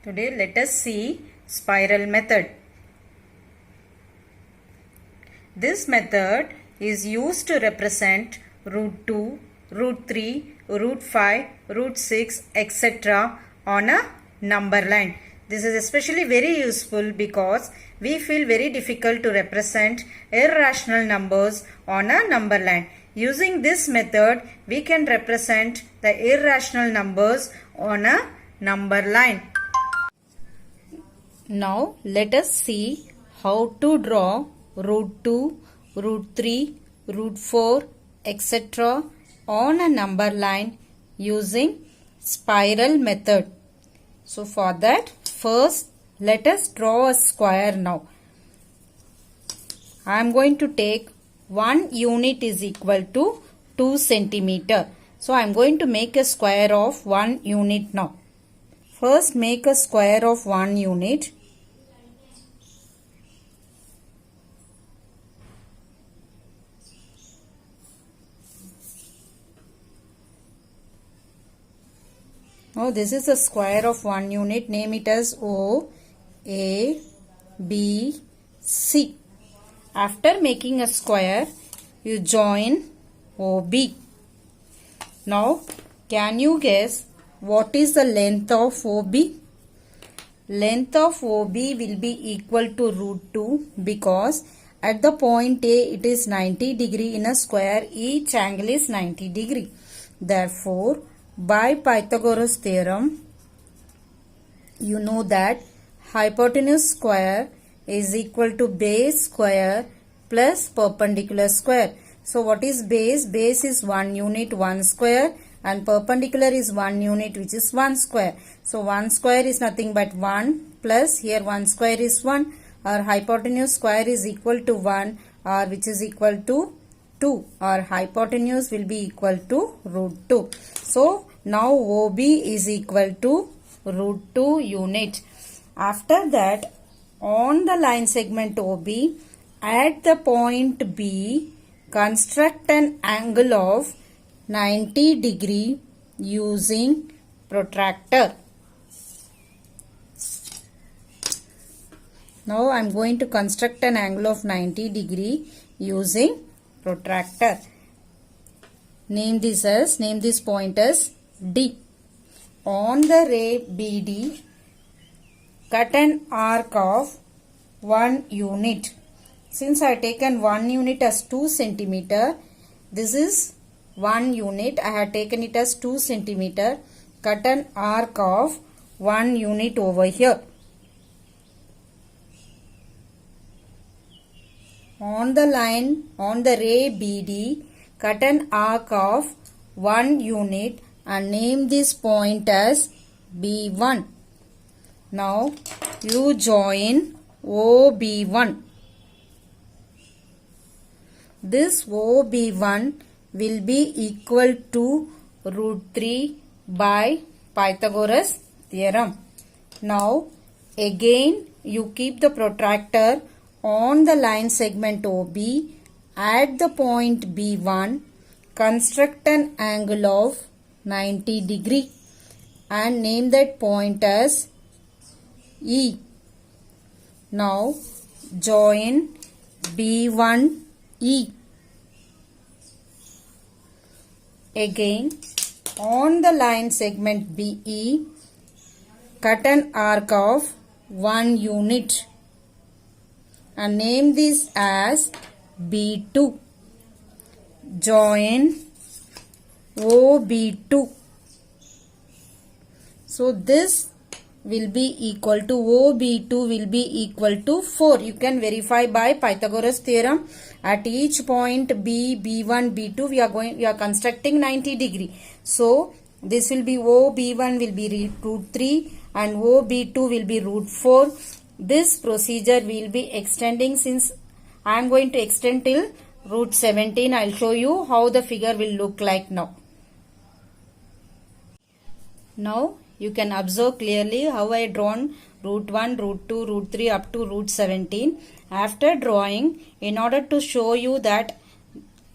Today let us see spiral method. This method is used to represent root 2, root 3, root 5, root 6, etc. on a number line. This is especially very useful because we feel very difficult to represent irrational numbers on a number line. Using this method, we can represent the irrational numbers on a number line. Now let us see how to draw root 2, root 3, root 4, etc. on a number line using spiral method. So for that, first let us draw a square now. I am going to take 1 unit is equal to 2 centimeter. So I am going to make a square of 1 unit now. First make a square of 1 unit. Now this is a square of 1 unit. Name it as O, A, B, C. After making a square, you join OB. Now can you guess what is the length of OB? Length of OB will be equal to root 2 because at the point A it is 90 degree in a square. Each angle is 90 degree. Therefore, by Pythagoras theorem, you know that hypotenuse square is equal to base square plus perpendicular square. So what is base? Base is 1 unit 1 square and perpendicular is 1 unit which is 1 square. So 1 square is nothing but 1 plus here 1 square is 1. Our hypotenuse square is equal to 1 or which is equal to 2. Our hypotenuse will be equal to root 2. So now OB is equal to root 2 unit. After that, on the line segment OB, at the point B, construct an angle of 90 degree using protractor. Now I am going to construct an angle of 90 degree using protractor. Name this point as D. On the ray BD, cut an arc of 1 unit. Since I have taken 1 unit as 2 centimeter, this is 1 unit. I have taken it as 2 centimeter. Cut an arc of 1 unit over here. On the line, on the ray BD, cut an arc of 1 unit and name this point as B1. Now you join OB1. This OB1 will be equal to root 3 by Pythagoras theorem. Now again you keep the protractor on the line segment OB. At the point B1, construct an angle of 90 degree and name that point as E. Now join B1 E. Again on the line segment BE, cut an arc of 1 unit and name this as B2. Join OB2. So this will be equal to OB2 will be equal to 4. You can verify by Pythagoras theorem. At each point B, B1, B2 we are constructing 90 degree. So this will be OB1 will be root 3 and OB2 will be root 4. This procedure will be extending since I am going to extend till root 17. I will show you how the figure will look like now. Now you can observe clearly how I drawn root 1, root 2, root 3 up to root 17. After drawing, in order to show you that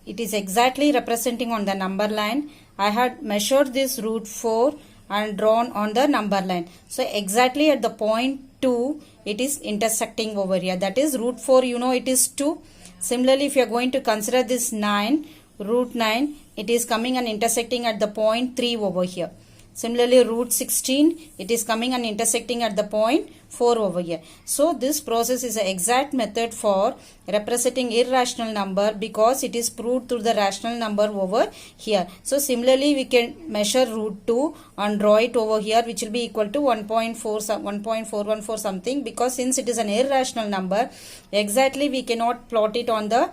it is exactly representing on the number line, I had measured this root 4 and drawn on the number line. So exactly at the point 2 it is intersecting over here. That is root 4, you know it is 2. Similarly, if you are going to consider this 9, root 9, it is coming and intersecting at the point 3 over here. Similarly, root 16, it is coming and intersecting at the point 4 over here. So, this process is an exact method for representing irrational number because it is proved through the rational number over here. So, similarly, we can measure root 2 and draw it over here, which will be equal to 1.414 something, because since it is an irrational number, exactly we cannot plot it on the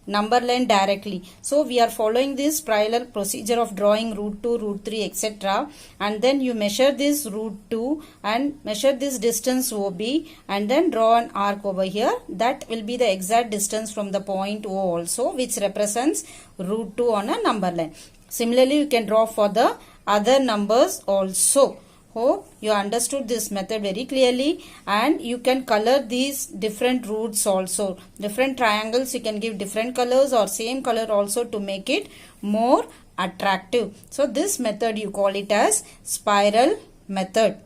number line directly. So we are following this parallel procedure of drawing root 2, root 3, etc. And then you measure this root 2 and measure this distance OB and then draw an arc over here. That will be the exact distance from the point O also, which represents root 2 on a number line. Similarly, you can draw for the other numbers also. Hope you understood this method very clearly, and you can color these different roots also. Different triangles you can give different colors or same color also to make it more attractive. So this method you call it as spiral method.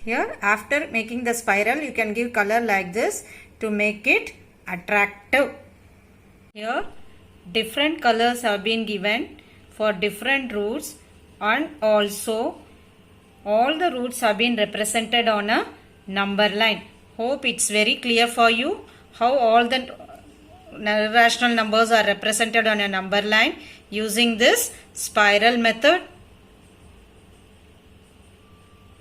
Here after making the spiral you can give color like this to make it attractive. Here different colors have been given for different roots, and also all the roots have been represented on a number line. Hope it's very clear for you how all the irrational numbers are represented on a number line using this spiral method.